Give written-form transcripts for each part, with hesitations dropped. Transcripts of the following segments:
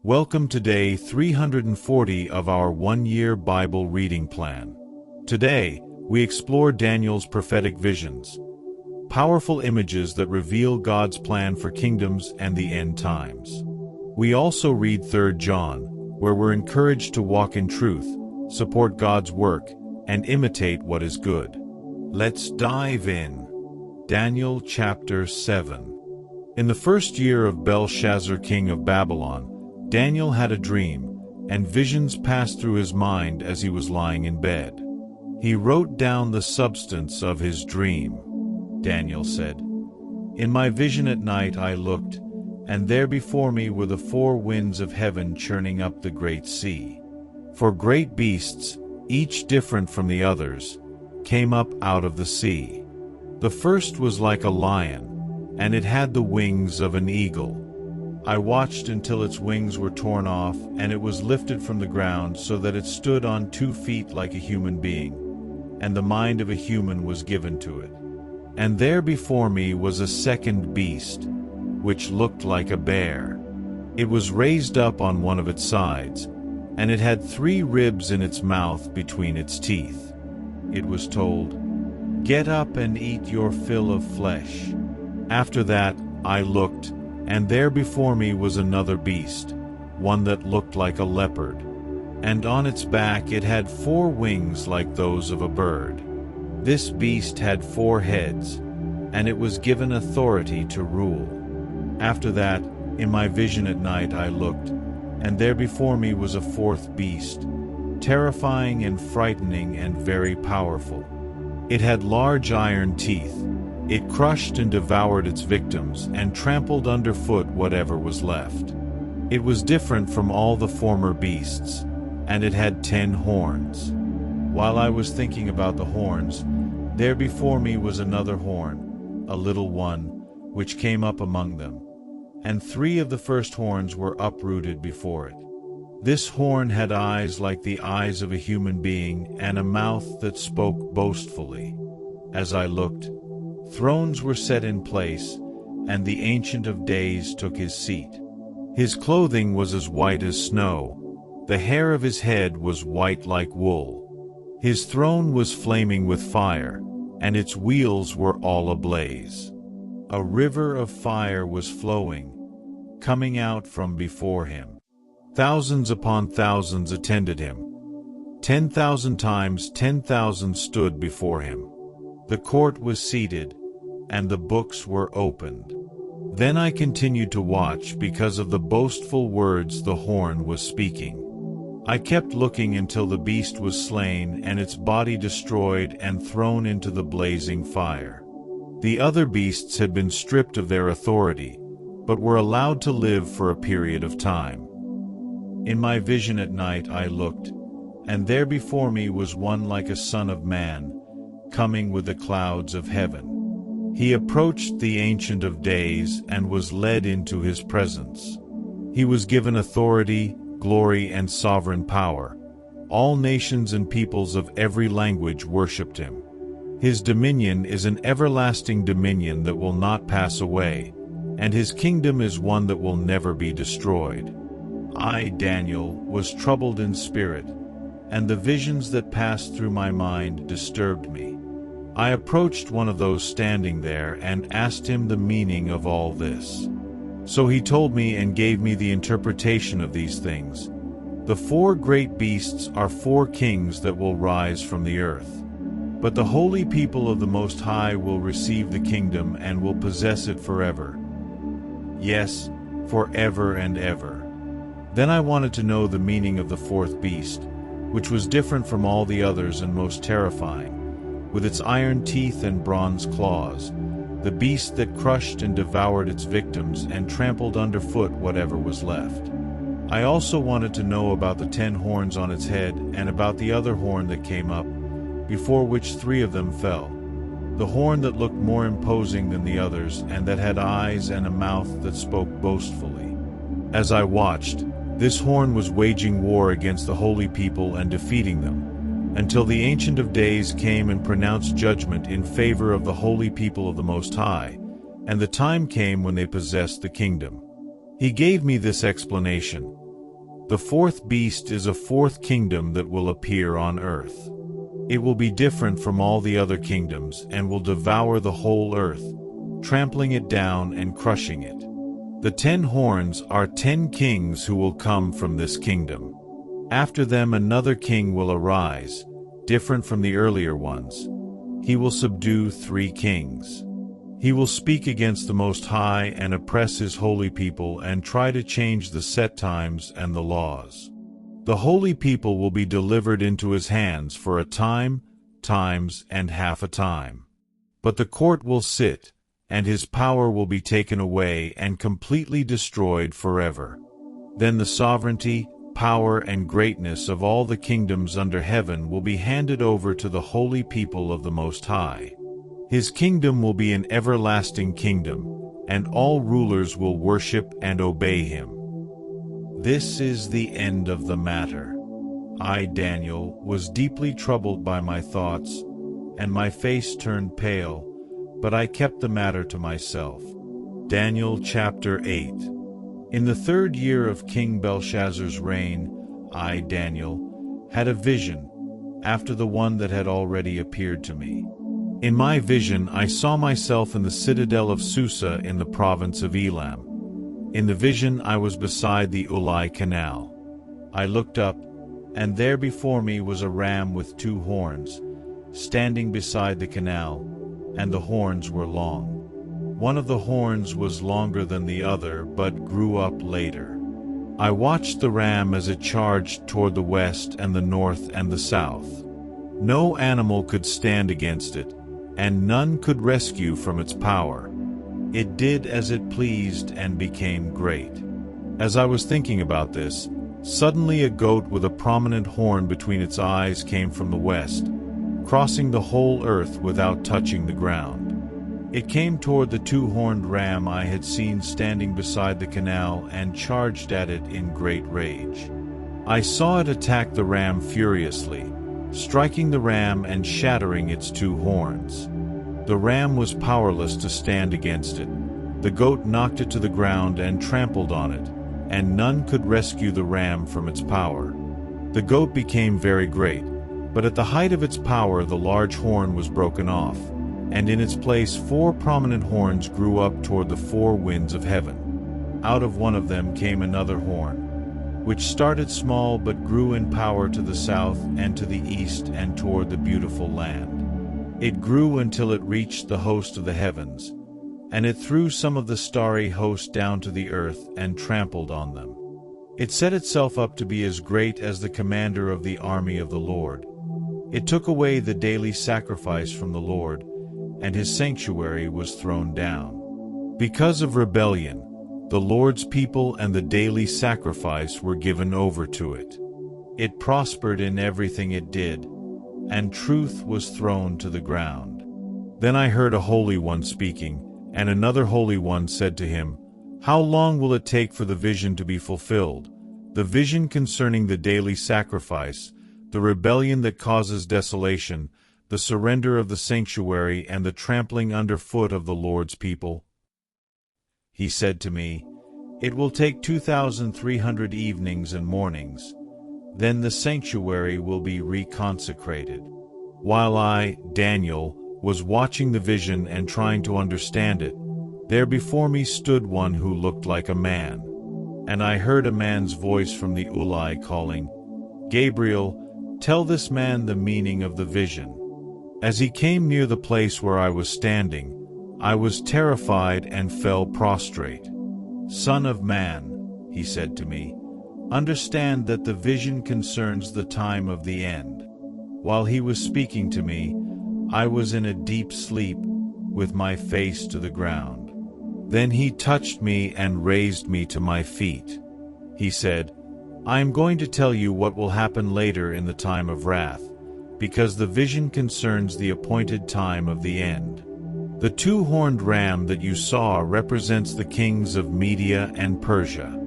Welcome to day 340 of our one-year Bible reading plan. Today, we explore Daniel's prophetic visions, powerful images that reveal God's plan for kingdoms and the end times. We also read 3 John, where we're encouraged to walk in truth, support God's work, and imitate what is good. Let's dive in. Daniel chapter 7. In the first year of Belshazzar, king of Babylon, Daniel had a dream, and visions passed through his mind as he was lying in bed. He wrote down the substance of his dream. Daniel said, "In my vision at night I looked, and there before me were the 4 winds of heaven churning up the great sea. 4 great beasts, each different from the others, came up out of the sea. The first was like a lion, and it had the wings of an eagle. I watched until its wings were torn off, and it was lifted from the ground so that it stood on 2 feet like a human being, and the mind of a human was given to it. And there before me was a second beast, which looked like a bear. It was raised up on one of its sides, and it had 3 ribs in its mouth between its teeth. It was told, 'Get up and eat your fill of flesh.' After that I looked, and there before me was another beast, one that looked like a leopard, and on its back it had 4 wings like those of a bird. This beast had 4 heads, and it was given authority to rule. After that, in my vision at night I looked, and there before me was a 4th beast, terrifying and frightening and very powerful. It had large iron teeth. It crushed and devoured its victims and trampled underfoot whatever was left. It was different from all the former beasts, and it had 10 horns. While I was thinking about the horns, there before me was another horn, a little one, which came up among them, and 3 of the first horns were uprooted before it. This horn had eyes like the eyes of a human being and a mouth that spoke boastfully. As I looked, thrones were set in place, and the Ancient of Days took his seat. His clothing was as white as snow. The hair of his head was white like wool. His throne was flaming with fire, and its wheels were all ablaze. A river of fire was flowing, coming out from before him. Thousands upon thousands attended him. 10,000 times 10,000 stood before him. The court was seated, and the books were opened. Then I continued to watch because of the boastful words the horn was speaking. I kept looking until the beast was slain and its body destroyed and thrown into the blazing fire. The other beasts had been stripped of their authority, but were allowed to live for a period of time. In my vision at night I looked, and there before me was one like a son of man, coming with the clouds of heaven. He approached the Ancient of Days and was led into his presence. He was given authority, glory, and sovereign power. All nations and peoples of every language worshipped him. His dominion is an everlasting dominion that will not pass away, and his kingdom is one that will never be destroyed. I, Daniel, was troubled in spirit, and the visions that passed through my mind disturbed me. I approached one of those standing there and asked him the meaning of all this. So he told me and gave me the interpretation of these things. The 4 great beasts are 4 kings that will rise from the earth. But the holy people of the Most High will receive the kingdom and will possess it forever. Yes, forever and ever. Then I wanted to know the meaning of the 4th beast, which was different from all the others and most terrifying, with its iron teeth and bronze claws, the beast that crushed and devoured its victims and trampled underfoot whatever was left. I also wanted to know about the 10 horns on its head and about the other horn that came up, before which 3 of them fell, the horn that looked more imposing than the others and that had eyes and a mouth that spoke boastfully. As I watched, this horn was waging war against the holy people and defeating them, until the Ancient of Days came and pronounced judgment in favor of the holy people of the Most High, and the time came when they possessed the kingdom. He gave me this explanation: The fourth beast is a fourth kingdom that will appear on earth. It will be different from all the other kingdoms and will devour the whole earth, trampling it down and crushing it. The 10 horns are 10 kings who will come from this kingdom. After them another king will arise, different from the earlier ones. He will subdue 3 kings. He will speak against the Most High and oppress his holy people and try to change the set times and the laws. The holy people will be delivered into his hands for a time, times, and half a time. But the court will sit, and his power will be taken away and completely destroyed forever. Then the sovereignty, power, and greatness of all the kingdoms under heaven will be handed over to the holy people of the Most High. His kingdom will be an everlasting kingdom, and all rulers will worship and obey him. This is the end of the matter. I, Daniel, was deeply troubled by my thoughts, and my face turned pale, but I kept the matter to myself. Daniel chapter 8. In the 3rd year of King Belshazzar's reign, I, Daniel, had a vision, after the one that had already appeared to me. In my vision I saw myself in the citadel of Susa in the province of Elam. In the vision I was beside the Ulai Canal. I looked up, and there before me was a ram with 2 horns, standing beside the canal, and the horns were long. One of the horns was longer than the other, but grew up later. I watched the ram as it charged toward the west and the north and the south. No animal could stand against it, and none could rescue from its power. It did as it pleased and became great. As I was thinking about this, suddenly a goat with a prominent horn between its eyes came from the west, crossing the whole earth without touching the ground. It came toward the 2-horned ram I had seen standing beside the canal and charged at it in great rage. I saw it attack the ram furiously, striking the ram and shattering its 2 horns. The ram was powerless to stand against it. The goat knocked it to the ground and trampled on it, and none could rescue the ram from its power. The goat became very great, but at the height of its power the large horn was broken off, and in its place 4 prominent horns grew up toward the 4 winds of heaven. Out of one of them came another horn, which started small but grew in power to the south and to the east and toward the beautiful land. It grew until it reached the host of the heavens, and it threw some of the starry host down to the earth and trampled on them. It set itself up to be as great as the commander of the army of the Lord. It took away the daily sacrifice from the Lord, and his sanctuary was thrown down. Because of rebellion, the Lord's people and the daily sacrifice were given over to it. It prospered in everything it did, and truth was thrown to the ground. Then I heard a Holy One speaking, and another Holy One said to him, "How long will it take for the vision to be fulfilled, the vision concerning the daily sacrifice, the rebellion that causes desolation, the surrender of the sanctuary, and the trampling underfoot of the Lord's people?" He said to me, "It will take 2,300 evenings and mornings. Then the sanctuary will be reconsecrated." While I, Daniel, was watching the vision and trying to understand it, there before me stood one who looked like a man. And I heard a man's voice from the Ulai calling, "Gabriel, tell this man the meaning of the vision." As he came near the place where I was standing, I was terrified and fell prostrate. "Son of man," he said to me, "understand that the vision concerns the time of the end." While he was speaking to me, I was in a deep sleep, with my face to the ground. Then he touched me and raised me to my feet. He said, "I am going to tell you what will happen later in the time of wrath, because the vision concerns the appointed time of the end. The 2-horned ram that you saw represents the kings of Media and Persia.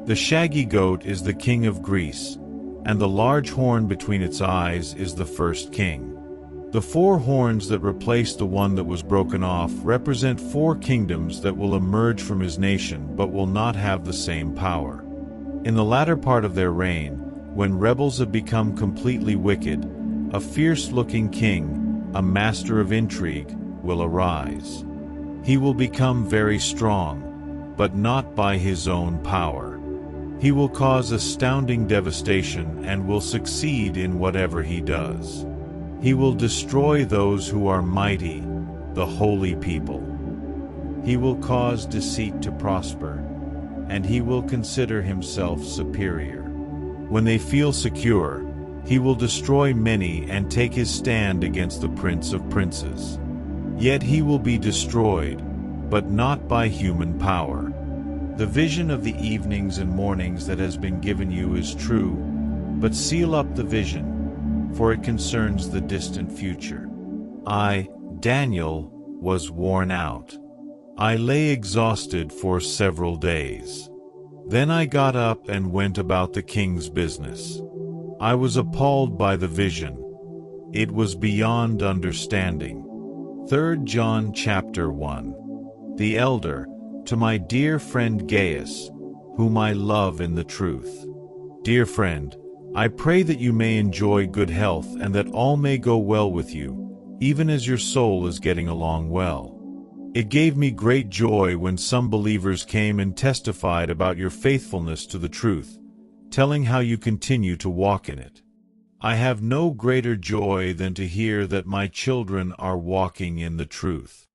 The shaggy goat is the king of Greece, and the large horn between its eyes is the first king. The 4 horns that replace the one that was broken off represent 4 kingdoms that will emerge from his nation but will not have the same power. In the latter part of their reign, when rebels have become completely wicked, a fierce-looking king, a master of intrigue, will arise. He will become very strong, but not by his own power. He will cause astounding devastation and will succeed in whatever he does. He will destroy those who are mighty, the holy people. He will cause deceit to prosper, and he will consider himself superior. When they feel secure, he will destroy many and take his stand against the Prince of Princes. Yet he will be destroyed, but not by human power. The vision of the evenings and mornings that has been given you is true, but seal up the vision, for it concerns the distant future. I, Daniel, was worn out. I lay exhausted for several days. Then I got up and went about the king's business. I was appalled by the vision. It was beyond understanding. 3 John chapter 1. The elder, to my dear friend Gaius, whom I love in the truth. Dear friend, I pray that you may enjoy good health and that all may go well with you, even as your soul is getting along well. It gave me great joy when some believers came and testified about your faithfulness to the truth, telling how you continue to walk in it. I have no greater joy than to hear that my children are walking in the truth.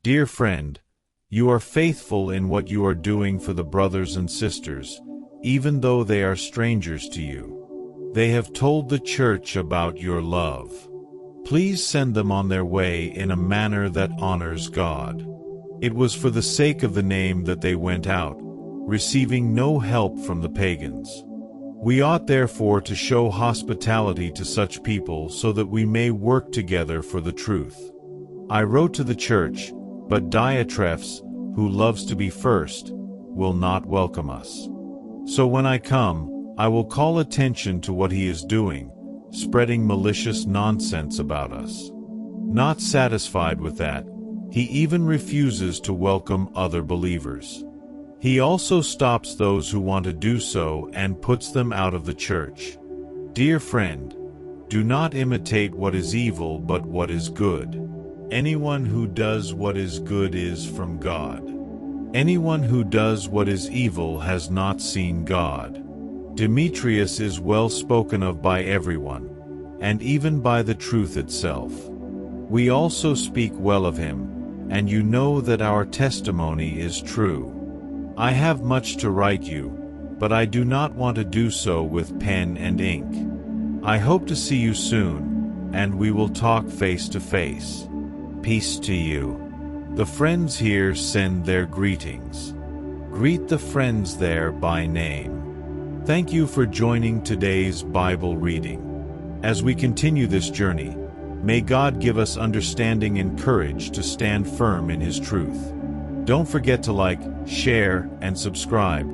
Dear friend, you are faithful in what you are doing for the brothers and sisters, even though they are strangers to you. They have told the church about your love. Please send them on their way in a manner that honors God. It was for the sake of the name that they went out, receiving no help from the pagans. We ought therefore to show hospitality to such people so that we may work together for the truth. I wrote to the church, but Diotrephes, who loves to be first, will not welcome us. So when I come, I will call attention to what he is doing, spreading malicious nonsense about us. Not satisfied with that, he even refuses to welcome other believers. He also stops those who want to do so and puts them out of the church. Dear friend, do not imitate what is evil but what is good. Anyone who does what is good is from God. Anyone who does what is evil has not seen God. Demetrius is well spoken of by everyone, and even by the truth itself. We also speak well of him, and you know that our testimony is true. I have much to write you, but I do not want to do so with pen and ink. I hope to see you soon, and we will talk face to face. Peace to you. The friends here send their greetings. Greet the friends there by name. Thank you for joining today's Bible reading. As we continue this journey, may God give us understanding and courage to stand firm in His truth. Don't forget to like, share, and subscribe.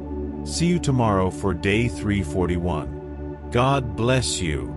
See you tomorrow for day 341. God bless you.